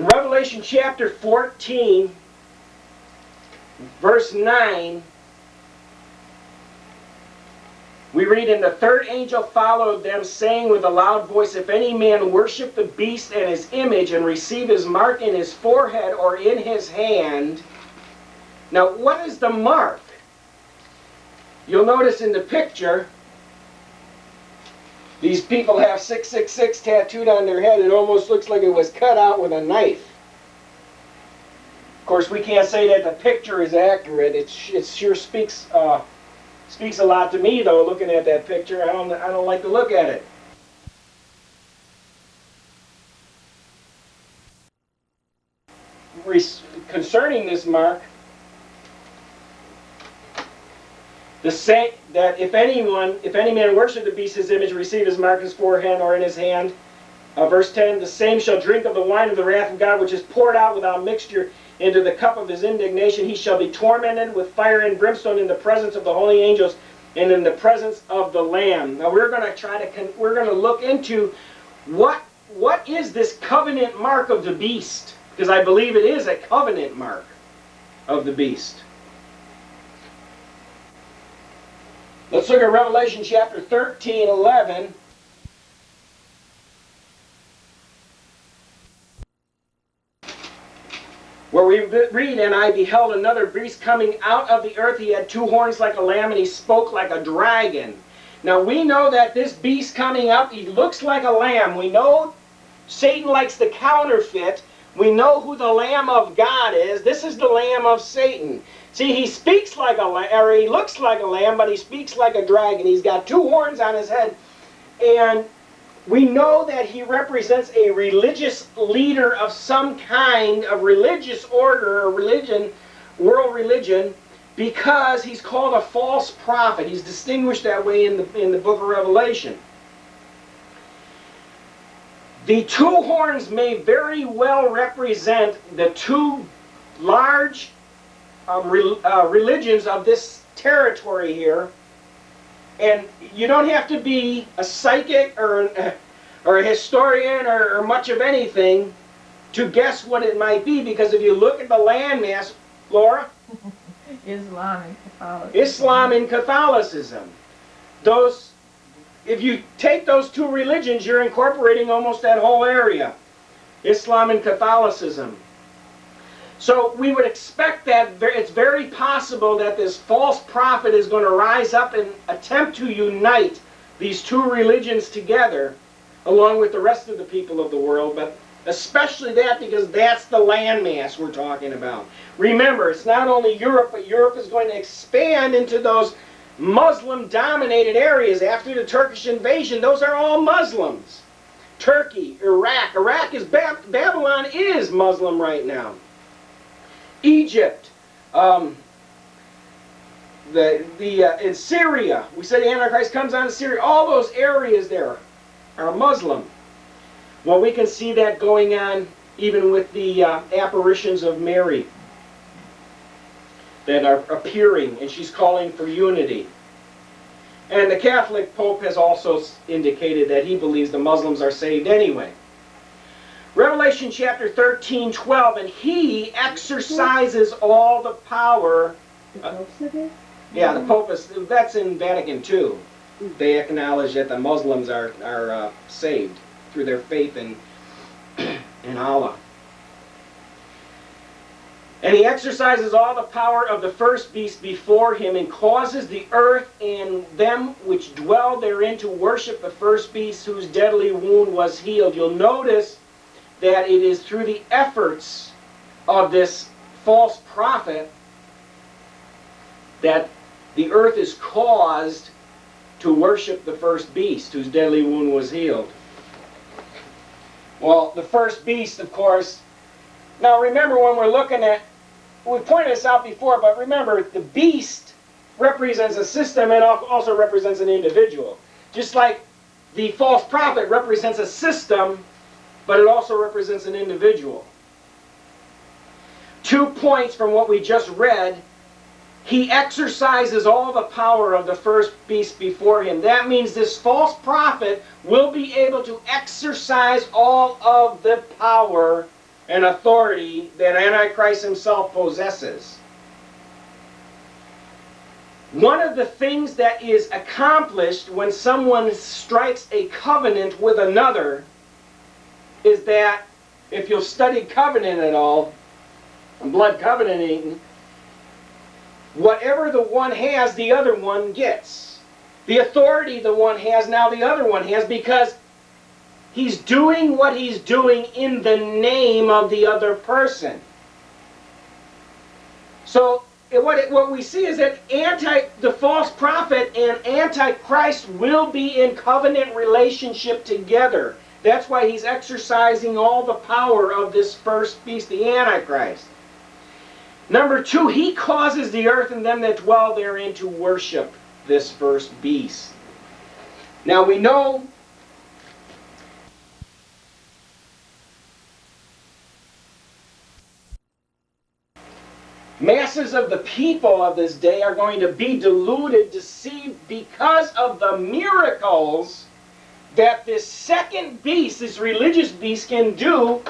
In Revelation chapter 14, verse 9, we read, "And the third angel followed them, saying with a loud voice, If any man worship the beast and his image, and receive his mark in his forehead or in his hand." Now, what is the mark? You'll notice in the picture, these people have 666 tattooed on their head. It almost looks like it was cut out with a knife. Of course, we can't say that the picture is accurate. It sure speaks a lot to me, though. Looking at that picture, I don't like to look at it. Concerning this mark, that if any man worship the beast, his image, receive his mark in his forehead or in his hand, verse 10, "The same shall drink of the wine of the wrath of God, which is poured out without mixture into the cup of his indignation. He shall be tormented with fire and brimstone in the presence of the holy angels and in the presence of the Lamb." Now we're going to look into what is this covenant mark of the beast, because I believe it is a covenant mark of the beast. Let's look at Revelation chapter 13, 11. Where we read, "And I beheld another beast coming out of the earth. He had two horns like a lamb, and he spoke like a dragon." Now we know that this beast coming up, he looks like a lamb. We know Satan likes to counterfeit. We know who the Lamb of God is. This is the Lamb of Satan. See, he speaks like a lamb, or he looks like a lamb, but he speaks like a dragon. He's got two horns on his head. And we know that he represents a religious leader of some kind of religious order or religion, world religion, because he's called a false prophet. He's distinguished that way in the book of Revelation. The two horns may very well represent the two large religions of this territory here. And you don't have to be a psychic or a historian or much of anything to guess what it might be, because if you look at the landmass, Laura? Islam and Catholicism. Islam and Catholicism. If you take those two religions, you're incorporating almost that whole area. Islam and Catholicism. So we would expect that it's very possible that this false prophet is going to rise up and attempt to unite these two religions together, along with the rest of the people of the world, but especially that because that's the landmass we're talking about. Remember, it's not only Europe, but Europe is going to expand into those Muslim-dominated areas. After the Turkish invasion, those are all Muslims. Turkey, Iraq. Babylon is Muslim right now. Egypt, in Syria, we said the Antichrist comes out of Syria. All those areas there are Muslim. Well, we can see that going on even with the apparitions of Mary that are appearing, and she's calling for unity. And the Catholic Pope has also indicated that he believes the Muslims are saved anyway. Revelation chapter 13, 12, "And he exercises all the power." Yeah, the Pope is, that's in Vatican II. They acknowledge that the Muslims are saved through their faith in Allah. "And he exercises all the power of the first beast before him, and causes the earth and them which dwell therein to worship the first beast, whose deadly wound was healed." You'll notice that it is through the efforts of this false prophet that the earth is caused to worship the first beast, whose deadly wound was healed. Well, the first beast, of course. Now remember, when we're looking at, we pointed this out before, but remember, the beast represents a system and also represents an individual. Just like the false prophet represents a system, but it also represents an individual. 2 points from what we just read. He exercises all the power of the first beast before him. That means this false prophet will be able to exercise all of the power and authority that Antichrist himself possesses. One of the things that is accomplished when someone strikes a covenant with another is that, if you'll study covenant at all, blood covenanting, whatever the one has, the other one gets. The authority the one has, now the other one has, because he's doing what he's doing in the name of the other person. So what we see is that the false prophet and Antichrist will be in covenant relationship together. That's why he's exercising all the power of this first beast, the Antichrist. Number two, he causes the earth and them that dwell therein to worship this first beast. Now we know masses of the people of this day are going to be deluded, deceived, because of the miracles that this second beast, this religious beast, can do,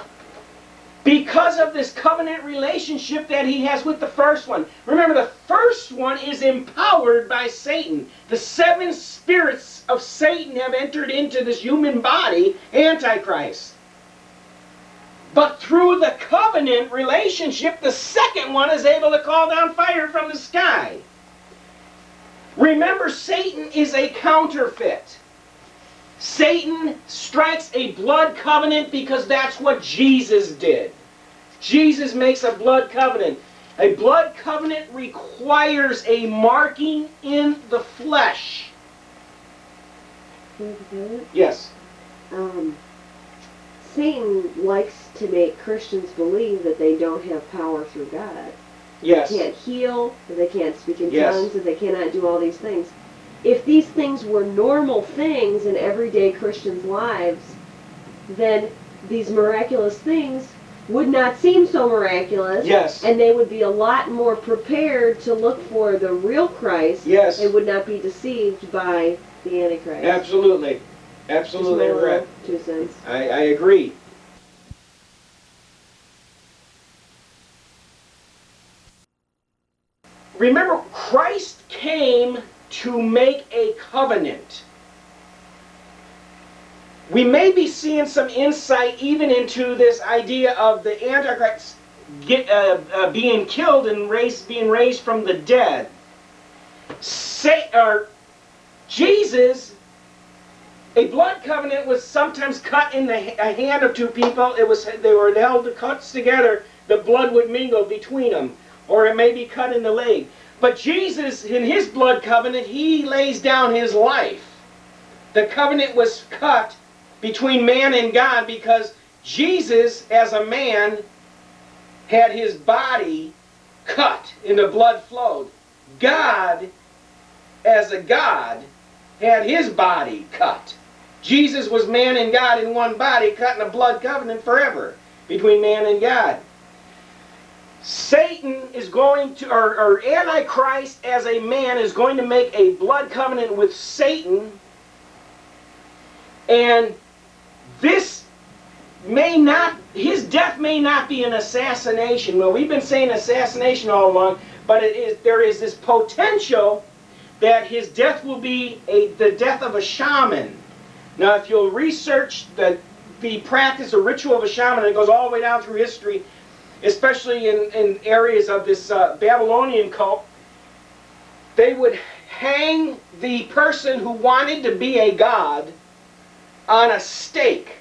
because of this covenant relationship that he has with the first one. Remember, the first one is empowered by Satan. The 7 spirits of Satan have entered into this human body, Antichrist. But through the covenant relationship, the second one is able to call down fire from the sky. Remember, Satan is a counterfeit. Satan strikes a blood covenant because that's what Jesus did. Jesus makes a blood covenant. A blood covenant requires a marking in the flesh. Yes. Satan likes to make Christians believe that they don't have power through God. Yes. They can't heal, that they can't speak in Yes. tongues, that they cannot do all these things. If these things were normal things in everyday Christians' lives, then these miraculous things would not seem so miraculous. Yes. And they would be a lot more prepared to look for the real Christ. Yes. They would not be deceived by the Antichrist. Absolutely. Absolutely Just my correct. little 2 cents. I agree. Remember, Christ came to make a covenant. We may be seeing some insight even into this idea of the Antichrist being killed and being raised from the dead. Jesus, a blood covenant was sometimes cut in a hand of 2 people. They were held cuts together. The blood would mingle between them, or it may be cut in the leg. But Jesus, in his blood covenant, he lays down his life. The covenant was cut between man and God because Jesus, as a man, had his body cut and the blood flowed. God, as a God, had his body cut. Jesus was man and God in one body, cut in a blood covenant forever between man and God. Satan is going to, or Antichrist as a man is going to make a blood covenant with Satan, and this may not, his death may not be an assassination. Well, we've been saying assassination all along, but there is this potential that his death will be the death of a shaman. Now, if you'll research the practice or ritual of a shaman, it goes all the way down through history, especially in areas of this Babylonian cult, they would hang the person who wanted to be a god on a stake.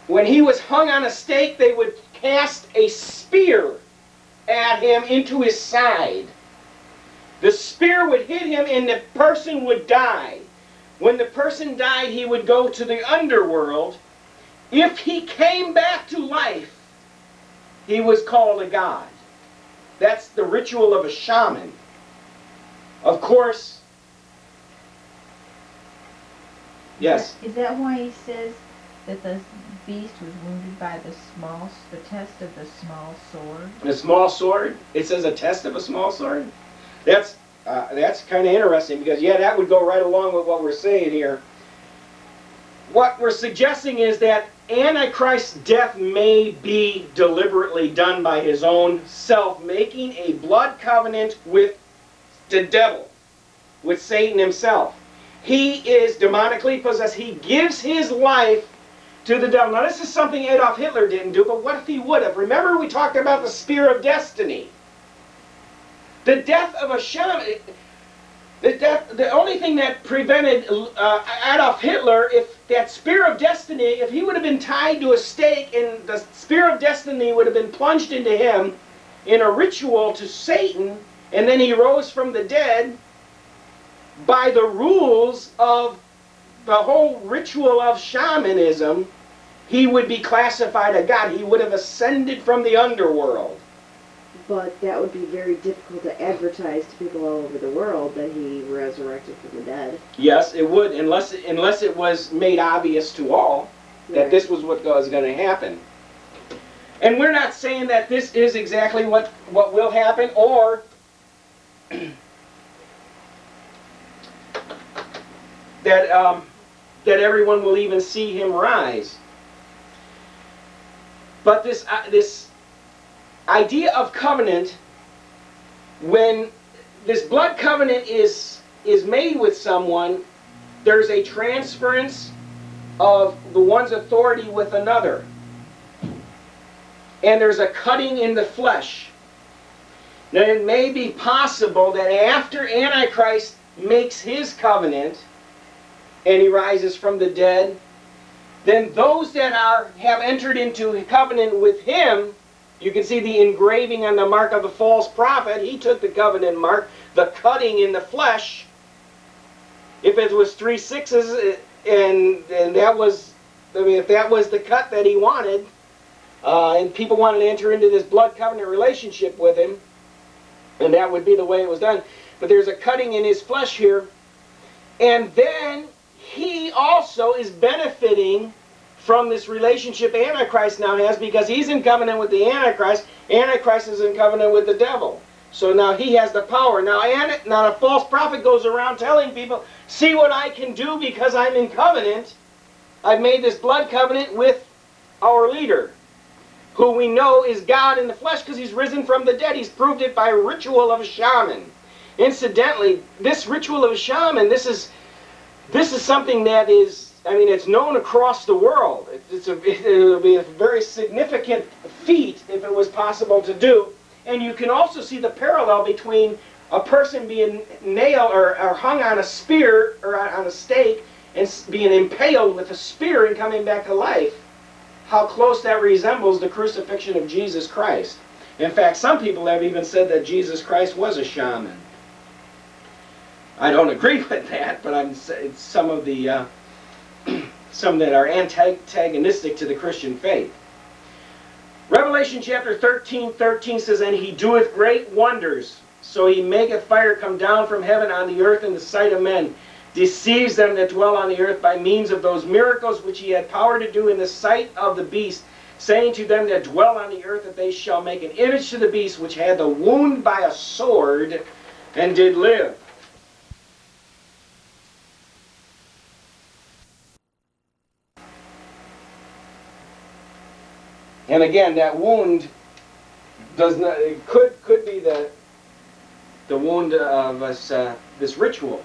When he was hung on a stake, they would cast a spear at him into his side. The spear would hit him and the person would die. When the person died, he would go to the underworld. If he came back to life, he was called a god. That's the ritual of a shaman. Of course, yes? Is that why he says that the beast was wounded by the test of the small sword? The small sword? It says a test of a small sword? That's kind of interesting because, yeah, that would go right along with what we're saying here. what we're suggesting is that Antichrist's death may be deliberately done by his own self, making a blood covenant with the devil, with Satan himself. He is demonically possessed. He gives his life to the devil. Now this is something Adolf Hitler didn't do, but what if he would have? Remember we talked about the spear of destiny. The death of a shaman, the only thing that prevented Adolf Hitler, if that spear of destiny, if he would have been tied to a stake and the spear of destiny would have been plunged into him in a ritual to Satan, and then he rose from the dead, by the rules of the whole ritual of shamanism, he would be classified a god. He would have ascended from the underworld. But that would be very difficult to advertise to people all over the world that he resurrected from the dead. Yes, it would, unless it was made obvious to all that Right. this was what was going to happen. And we're not saying that this is exactly what will happen, or that everyone will even see him rise. But this idea of covenant, when this blood covenant is made with someone, there's a transference of the one's authority with another. And there's a cutting in the flesh. Now it may be possible that after Antichrist makes his covenant and he rises from the dead, then those that have entered into a covenant with him, you can see the engraving on the mark of the false prophet. He took the covenant mark, the cutting in the flesh. If it was 3 6s, and that was, I mean, if that was the cut that he wanted, and people wanted to enter into this blood covenant relationship with him, and that would be the way it was done. But there's a cutting in his flesh here, and then he also is benefiting from this relationship Antichrist now has, because he's in covenant with the Antichrist. Antichrist is in covenant with the devil. So now he has the power. Now a false prophet goes around telling people, see what I can do because I'm in covenant. I've made this blood covenant with our leader, who we know is God in the flesh because he's risen from the dead. He's proved it by ritual of a shaman. Incidentally, this ritual of a shaman, this is something that is, I mean, it's known across the world. It'll be a very significant feat if it was possible to do. And you can also see the parallel between a person being nailed or hung on a spear or on a stake and being impaled with a spear and coming back to life. How close that resembles the crucifixion of Jesus Christ. In fact, some people have even said that Jesus Christ was a shaman. I don't agree with that, but it's some of the some that are antagonistic to the Christian faith. Revelation chapter 13:13 says, and he doeth great wonders, so he maketh fire come down from heaven on the earth in the sight of men, deceives them that dwell on the earth by means of those miracles which he had power to do in the sight of the beast, saying to them that dwell on the earth that they shall make an image to the beast which had the wound by a sword and did live. And again, that wound does not, it could be the wound of this ritual.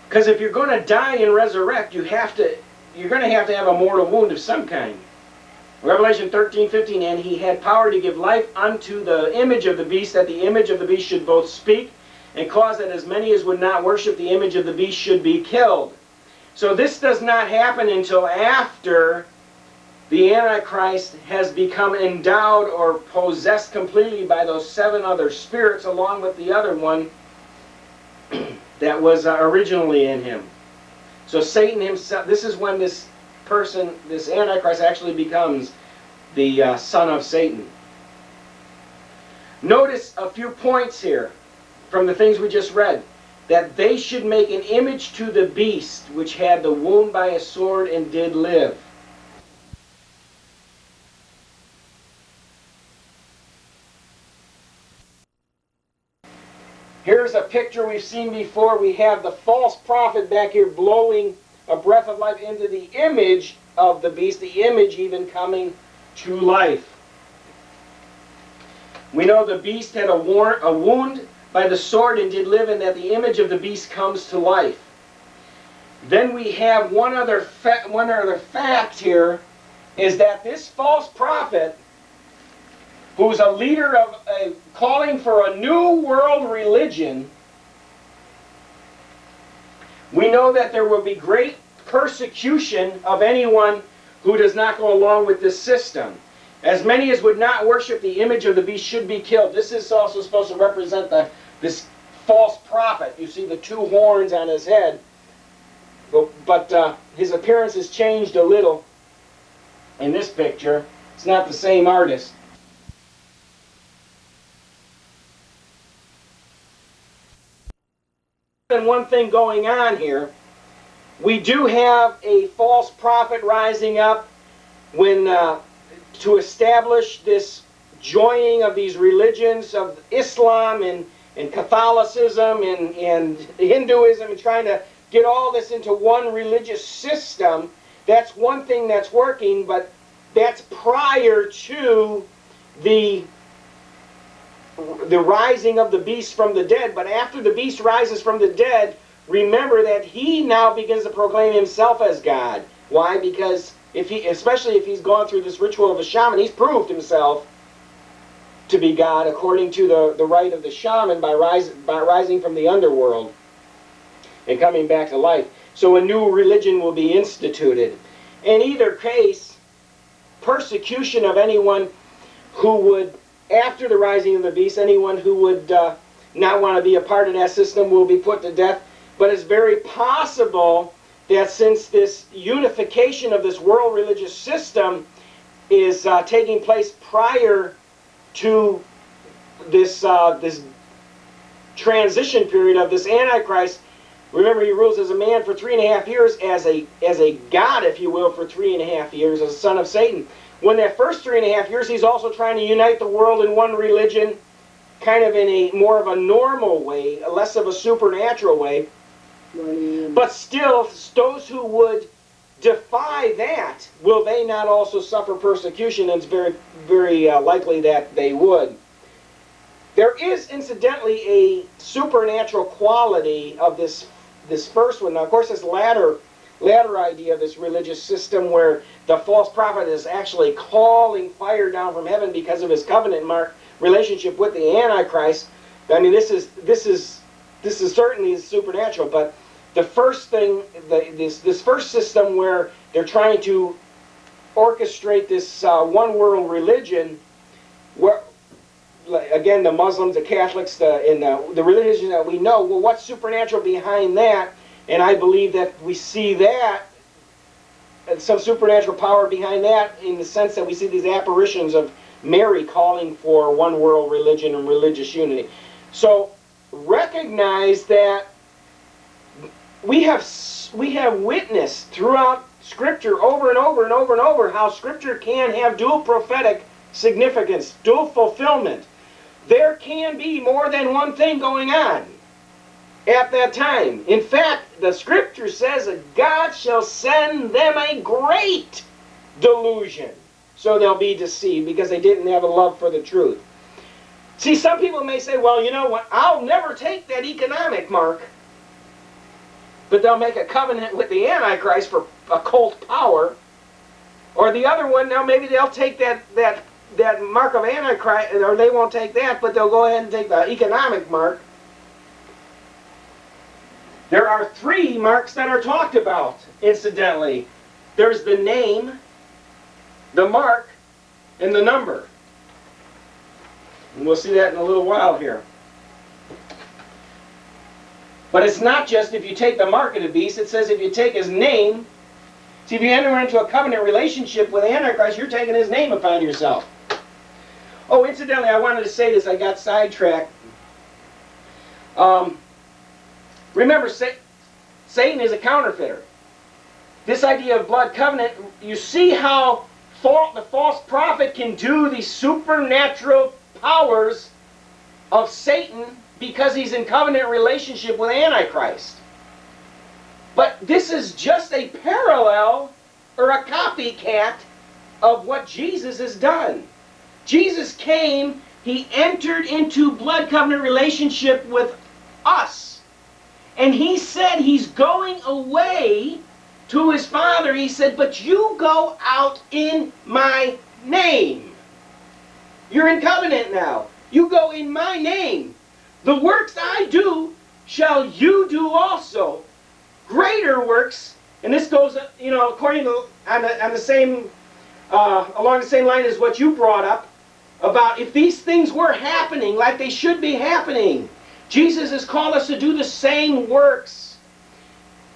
Because if you're going to die and resurrect, you're going to have a mortal wound of some kind. Revelation 13:15, and he had power to give life unto the image of the beast, that the image of the beast should both speak and cause that as many as would not worship the image of the beast should be killed. So this does not happen until after the Antichrist has become endowed or possessed completely by those 7 other spirits, along with the other one that was originally in him. So Satan himself, this is when this person, this Antichrist, actually becomes the son of Satan. Notice a few points here from the things we just read. That they should make an image to the beast which had the wound by a sword and did live. Here's a picture we've seen before. We have the false prophet back here blowing a breath of life into the image of the beast, the image even coming to life. We know the beast had a wound by the sword and did live, and that the image of the beast comes to life. Then we have one other fact here, is that this false prophet, who's a leader of calling for a new world religion, we know that there will be great persecution of anyone who does not go along with this system. As many as would not worship the image of the beast should be killed. This is also supposed to represent this false prophet. You see the two horns on his head. But his appearance has changed a little in this picture. It's not the same artist. And one thing going on here, we do have a false prophet rising up when to establish this joining of these religions of Islam and Catholicism and Hinduism, and trying to get all this into one religious system. That's one thing that's working, but that's prior to the rising of the beast from the dead. But after the beast rises from the dead, remember that he now begins to proclaim himself as God. Why? Because especially if he's gone through this ritual of a shaman, he's proved himself to be God according to the rite of the shaman by rising from the underworld and coming back to life. So a new religion will be instituted. In either case, persecution of anyone who would, after the rising of the beast, anyone who would not want to be a part of that system will be put to death. But it's very possible that since this unification of this world religious system is taking place prior to this transition period of this Antichrist, remember he rules as a man for 3.5 years, as a god, if you will, for 3.5 years, as a son of Satan. When that first 3.5 years, he's also trying to unite the world in one religion, kind of in a more of a normal way, less of a supernatural way. But still, those who would defy that, will they not also suffer persecution? And it's very, very likely that they would. There is, incidentally, a supernatural quality of this first one. Now, of course, this latter idea of this religious system where the false prophet is actually calling fire down from heaven because of his covenant mark relationship with the Antichrist. I mean, this is certainly supernatural. But the first thing, this first system where they're trying to orchestrate this one world religion, where again the Muslims, the Catholics, the religion that we know. Well, what's supernatural behind that? And I believe that we see that, some supernatural power behind that, in the sense that we see these apparitions of Mary calling for one world religion and religious unity. So recognize that we have witnessed throughout Scripture over and over and over and over how Scripture can have dual prophetic significance, dual fulfillment. There can be more than one thing going on at that time. In fact, the Scripture says that God shall send them a great delusion, so they'll be deceived because they didn't have a love for the truth. See, some people may say, well, you know what, I'll never take that economic mark. But they'll make a covenant with the Antichrist for occult power. Or the other one, now maybe they'll take that mark of Antichrist, or they won't take that, but they'll go ahead and take the economic mark. There are 3 marks that are talked about, incidentally. There's the name, the mark, and the number. And we'll see that in a little while here. But it's not just if you take the mark of the beast. It says if you take his name. See, if you enter into a covenant relationship with the Antichrist, you're taking his name upon yourself. Oh, incidentally, I wanted to say this. I got sidetracked. Remember, Satan is a counterfeiter. This idea of blood covenant, you see how the false prophet can do these supernatural powers of Satan because he's in covenant relationship with Antichrist. But this is just a parallel or a copycat of what Jesus has done. Jesus came, he entered into blood covenant relationship with us. And he said he's going away to his Father. He said, but you go out in my name. You're in covenant now. You go in my name. The works I do shall you do also. Greater works, and this goes, according to on the same along the same line as what you brought up about if these things were happening like they should be happening, Jesus has called us to do the same works.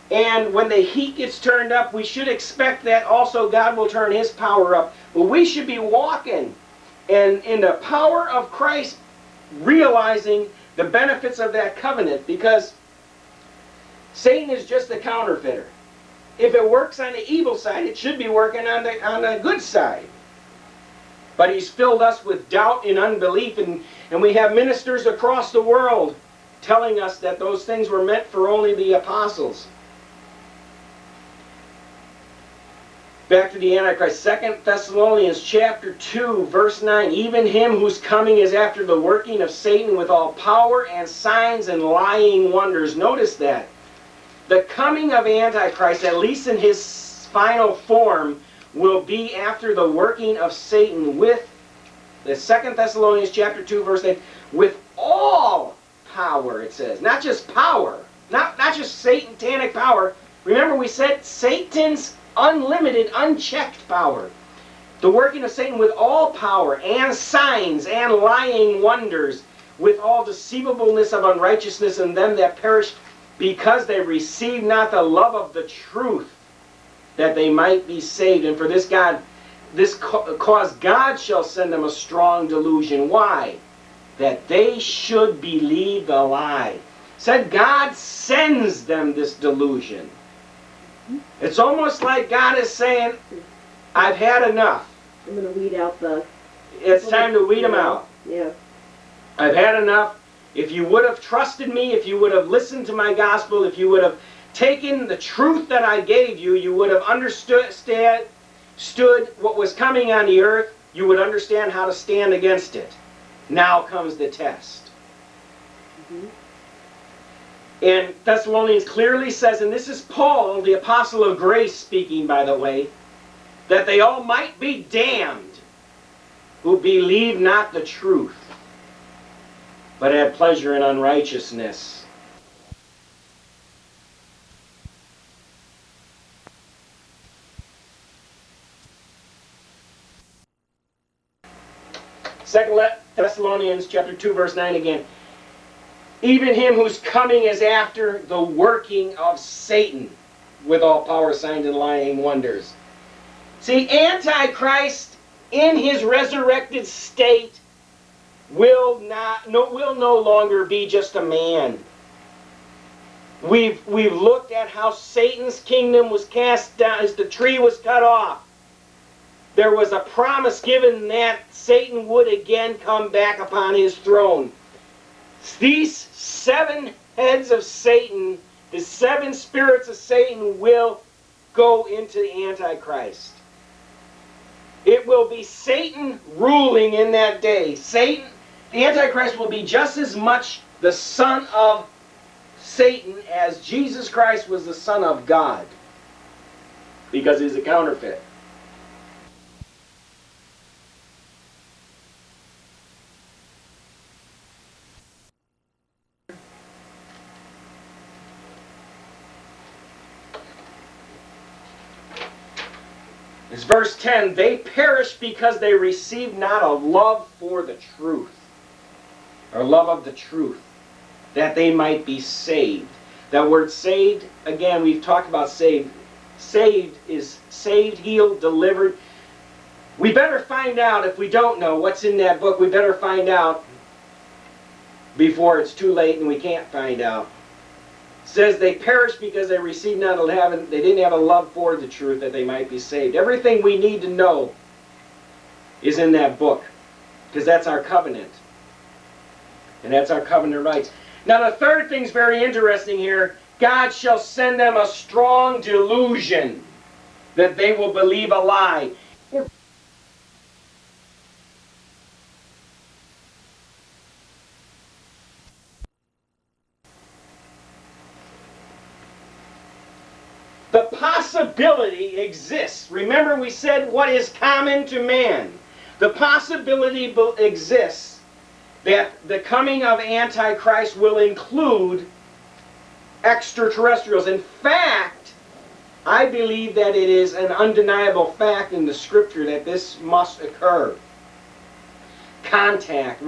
And when the heat gets turned up, we should expect that also God will turn his power up. But we should be walking and in the power of Christ, realizing the benefits of that covenant, because Satan is just a counterfeiter. If it works on the evil side, it should be working on the good side. But he's filled us with doubt and unbelief, and we have ministers across the world telling us that those things were meant for only the apostles. Back to the Antichrist, 2 Thessalonians chapter 2, verse 9. Even him whose coming is after the working of Satan with all power and signs and lying wonders. Notice that. The coming of Antichrist, at least in his final form, will be after the working of Satan with, the 2 Thessalonians chapter 2, verse 8, with all power, it says. Not just power. Not just satanic power. Remember we said Satan's unlimited, unchecked power. The working of Satan with all power and signs and lying wonders, with all deceivableness of unrighteousness in them that perish, because they receive not the love of the truth, that they might be saved. And for this cause God shall send them a strong delusion. Why? That they should believe the lie. Said God sends them this delusion. It's almost like God is saying, I've had enough. I'm going to weed out the... It's time to weed them out. Yeah. I've had enough. If you would have trusted me, if you would have listened to my gospel, if you would have taken the truth that I gave you, you would have understood what was coming on the earth. You would understand how to stand against it. Now comes the test. And Thessalonians clearly says, and this is Paul, the apostle of grace speaking, by the way, that they all might be damned who believe not the truth, but had pleasure in unrighteousness. Second Thessalonians chapter 2, verse 9 again. Even him whose coming is after the working of Satan with all power, signs, and lying wonders. See, Antichrist in his resurrected state will no longer be just a man. We've looked at how Satan's kingdom was cast down as the tree was cut off. There was a promise given that Satan would again come back upon his throne. These 7 heads of Satan, the 7 spirits of Satan, will go into the Antichrist. It will be Satan ruling in that day. The Antichrist will be just as much the son of Satan as Jesus Christ was the son of God, because he's a counterfeit. It's verse 10. They perish because they receive not a love for the truth, or love of the truth, that they might be saved. That word saved, again, we've talked about saved. Saved is saved, healed, delivered. We better find out, if we don't know what's in that book, we better find out before it's too late and we can't find out. It says they perish because they received not they didn't have a love for the truth, that they might be saved. Everything we need to know is in that book, because that's our covenant. And that's our covenant rights. Now the third thing's very interesting here. God shall send them a strong delusion that they will believe a lie. The possibility exists. Remember, we said what is common to man. The possibility exists that the coming of Antichrist will include extraterrestrials. In fact, I believe that it is an undeniable fact in the Scripture that this must occur. Contact.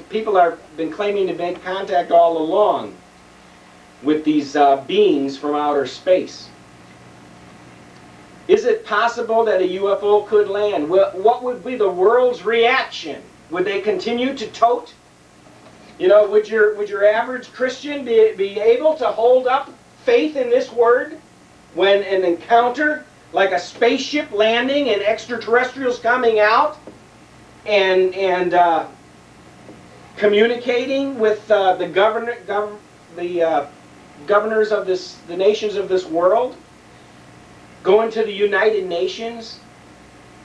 People have been claiming to make contact all along with these beings from outer space. Is it possible that a UFO could land? What would be the world's reaction? Would they continue to tote? You know, would your average Christian be able to hold up faith in this word when an encounter like a spaceship landing and extraterrestrials coming out and communicating with the governors of the nations of this world? Going to the United Nations,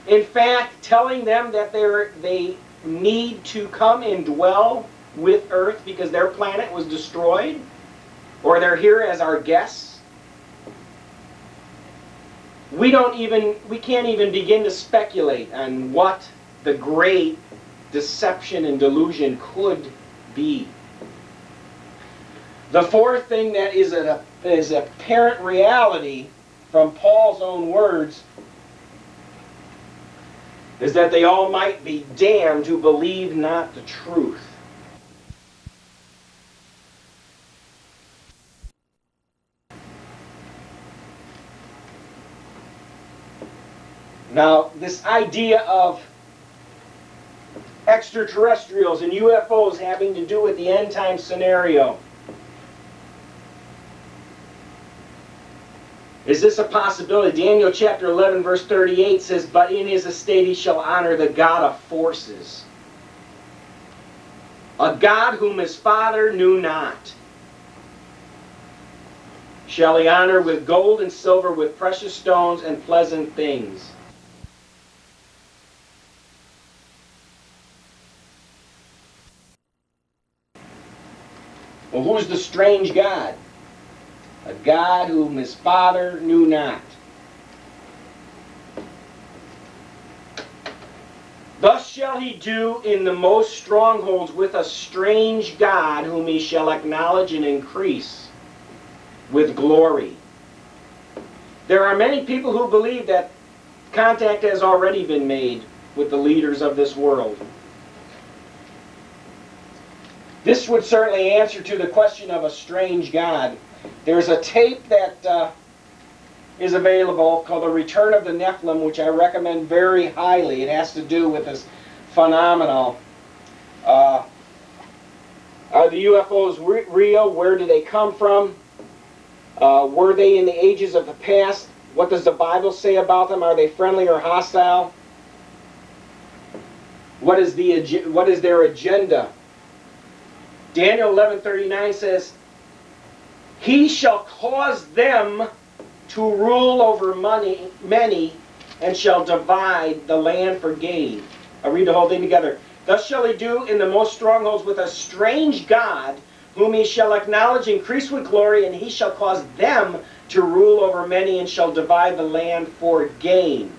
in fact, telling them that they need to come and dwell with Earth because their planet was destroyed, or they're here as our guests. We can't even begin to speculate on what the great deception and delusion could be. The fourth thing that is apparent reality from Paul's own words is that they all might be damned who believe not the truth. Now, this idea of extraterrestrials and UFOs having to do with the end time scenario. Is this a possibility? Daniel chapter 11 verse 38 says, "But in his estate he shall honor the God of forces, a God whom his father knew not. Shall he honor with gold and silver, with precious stones and pleasant things." Well, who's the strange God? A God whom his father knew not. Thus shall he do in the most strongholds with a strange God whom he shall acknowledge and increase with glory. There are many people who believe that contact has already been made with the leaders of this world. This would certainly answer to the question of a strange God. There's a tape that is available called The Return of the Nephilim, which I recommend very highly. It has to do with this phenomenon. Are the UFOs real? Where do they come from? Were they in the ages of the past? What does the Bible say about them? Are they friendly or hostile? What is their agenda? Daniel 11:39 says, "He shall cause them to rule over many, and shall divide the land for gain." I'll read the whole thing together. "Thus shall he do in the most strongholds with a strange God, whom he shall acknowledge, increase with glory, and he shall cause them to rule over many, and shall divide the land for gain."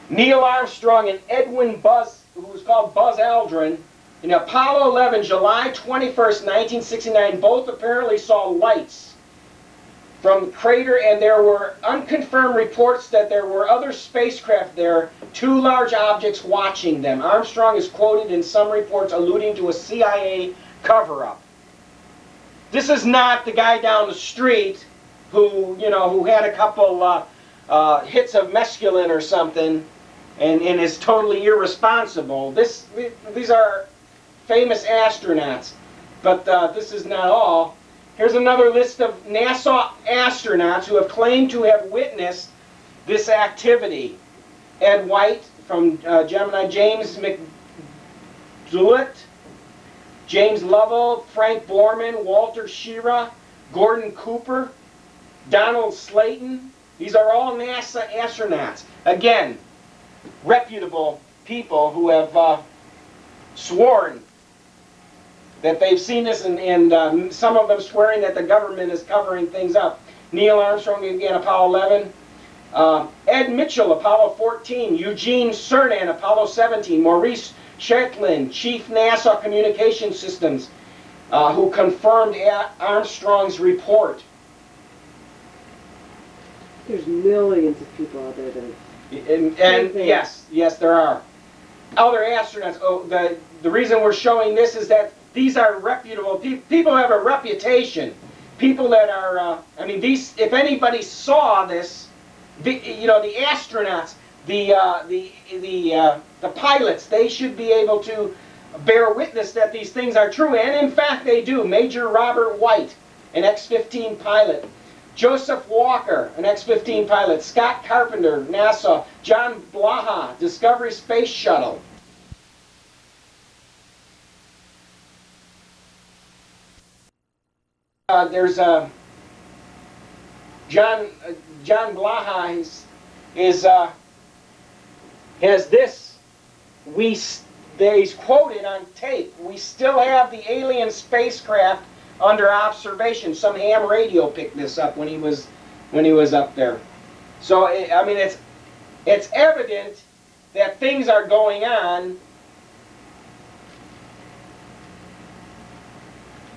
Neil Armstrong and Edwin Buzz, who was called Buzz Aldrin, in Apollo 11, July 21st, 1969, both apparently saw lights from the crater, and there were unconfirmed reports that there were other spacecraft there, two large objects watching them. Armstrong is quoted in some reports alluding to a CIA cover-up. This is not the guy down the street who had a couple hits of mescaline or something and is totally irresponsible. These are famous astronauts, but this is not all. Here's another list of NASA astronauts who have claimed to have witnessed this activity. Ed White from Gemini, James Zulit, James Lovell, Frank Borman, Walter Schirra, Gordon Cooper, Donald Slayton. These are all NASA astronauts. Again, reputable people who have sworn that they've seen this, and some of them swearing that the government is covering things up. Neil Armstrong, again, Apollo 11. Ed Mitchell, Apollo 14. Eugene Cernan, Apollo 17. Maurice Shetland, Chief NASA Communication Systems, who confirmed Armstrong's report. There's millions of people out there that... And yes, there are. Other astronauts. Oh, the reason we're showing this is that these are reputable people. People have a reputation. People that are, I mean, these. If anybody saw this, you know, the astronauts, the pilots, they should be able to bear witness that these things are true, and in fact they do. Major Robert White, an X-15 pilot. Joseph Walker, an X-15 pilot. Scott Carpenter, NASA. John Blaha, Discovery Space Shuttle. There's John Blaha has this. He's quoted on tape. We still have the alien spacecraft under observation. Some ham radio picked this up when he was up there. So I mean, it's evident that things are going on.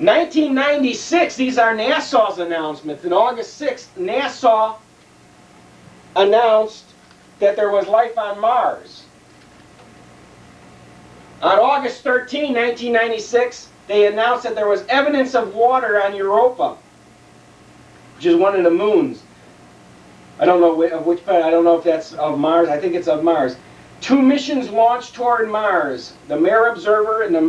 1996, these are NASA's announcements. On August 6th, NASA announced that there was life on Mars. On August 13, 1996, they announced that there was evidence of water on Europa, which is one of the moons. I don't know which planet. I don't know if that's of Mars. I think it's of Mars. 2 missions launched toward Mars: the Mars Observer and the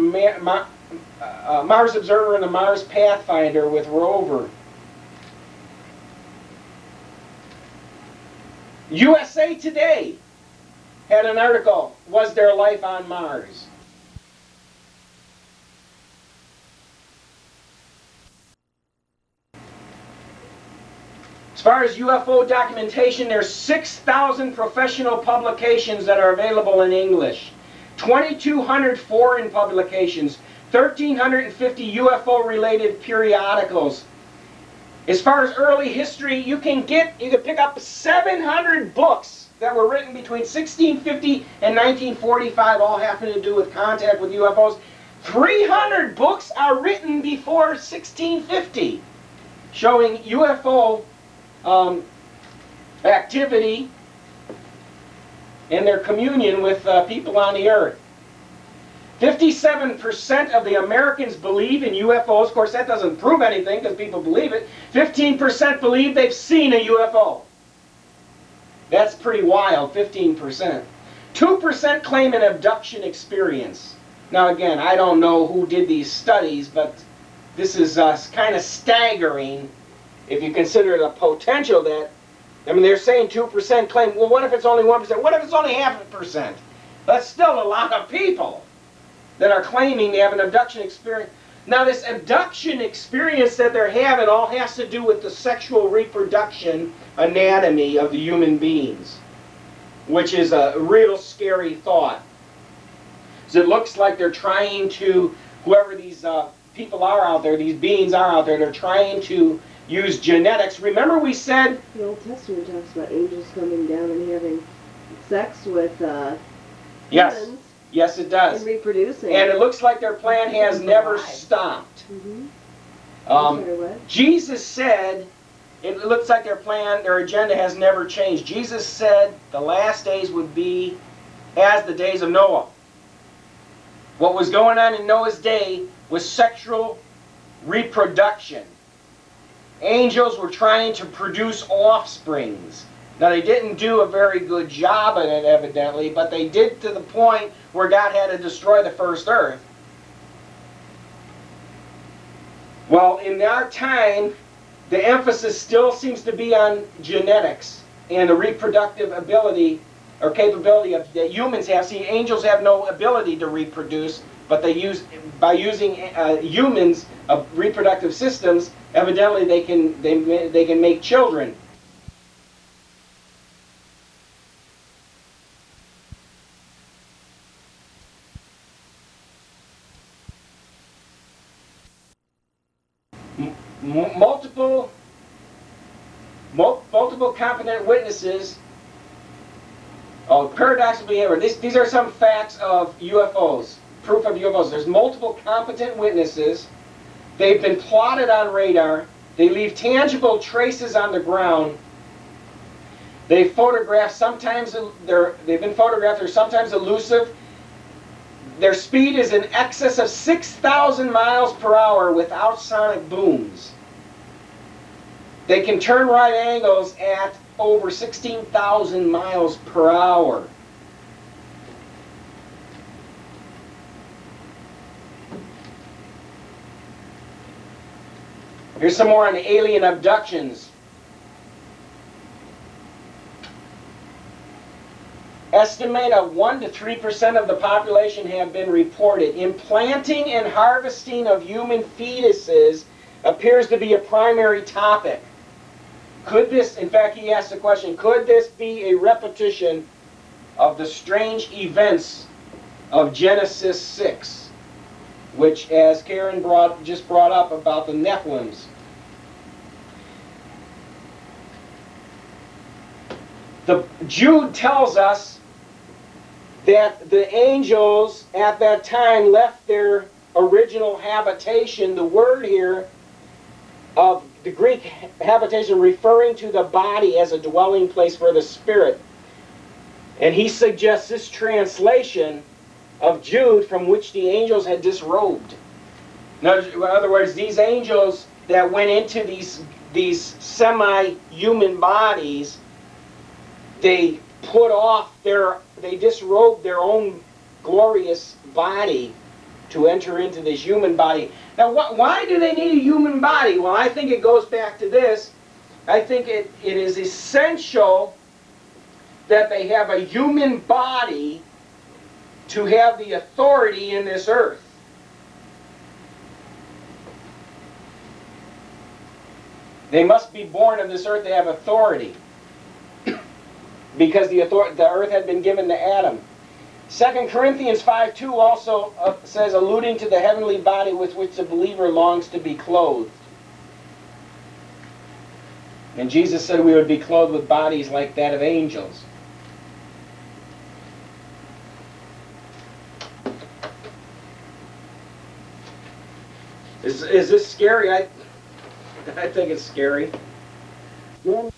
Mars Observer and the Mars Pathfinder with rover. USA Today had an article: was there life on Mars? As far as UFO documentation, there's 6,000 professional publications that are available in English, 2,200 foreign publications, 1,350 UFO-related periodicals. As far as early history, you can pick up 700 books that were written between 1650 and 1945, all having to do with contact with UFOs. 300 books are written before 1650, showing UFO activity and their communion with people on the earth. 57% of the Americans believe in UFOs. Of course, that doesn't prove anything because people believe it. 15% believe they've seen a UFO. That's pretty wild, 15%. 2% claim an abduction experience. Now again, I don't know who did these studies, but this is kind of staggering if you consider the potential that, I mean, they're saying 2% claim. Well, what if it's only 1%? What if it's only 0.5%? That's still a lot of people that are claiming they have an abduction experience. Now, this abduction experience that they're having all has to do with the sexual reproduction anatomy of the human beings, which is a real scary thought. So it looks like they're trying to, whoever these people are out there, these beings are out there, they're trying to use genetics. Remember we said... The Old Testament talks about angels coming down and having sex with humans. Yes, it does. And reproducing. And it looks like their plan has never stopped. Jesus said, it looks like their plan, their agenda has never changed. Jesus said the last days would be as the days of Noah. What was going on in Noah's day was sexual reproduction. Angels were trying to produce offsprings. Now, they didn't do a very good job at it, evidently, but they did to the point where God had to destroy the first earth. Well, in our time, the emphasis still seems to be on genetics and the reproductive ability or capability that humans have. See, angels have no ability to reproduce, but by using humans reproductive systems, evidently they can make children. Multiple competent witnesses. Oh, paradoxical behavior. These are some facts of UFOs. Proof of UFOs. There's multiple competent witnesses. They've been plotted on radar. They leave tangible traces on the ground. They photograph. Sometimes they've been photographed. They're sometimes elusive. Their speed is in excess of 6,000 miles per hour without sonic booms. They can turn right angles at over 16,000 miles per hour. Here's some more on alien abductions. Estimate of 1 to 3% of the population have been reported. Implanting and harvesting of human fetuses appears to be a primary topic. Could this, in fact, he asked the question, could this be a repetition of the strange events of Genesis 6, which, as Karen just brought up about the Nephilims? Jude tells us that the angels at that time left their original habitation. The word here of the Greek habitation referring to the body as a dwelling place for the spirit. And he suggests this translation of Jude from which the angels had disrobed. In other words, these angels that went into these semi-human bodies, they disrobed their own glorious body to enter into this human body. Now, why do they need a human body? Well, I think it goes back to this. I think it is essential that they have a human body to have the authority in this earth. They must be born of this earth to have authority. Because the earth had been given to Adam. 2 Corinthians 5:2 also says, alluding to the heavenly body with which the believer longs to be clothed. And Jesus said we would be clothed with bodies like that of angels. Is this scary? I think it's scary. Yeah.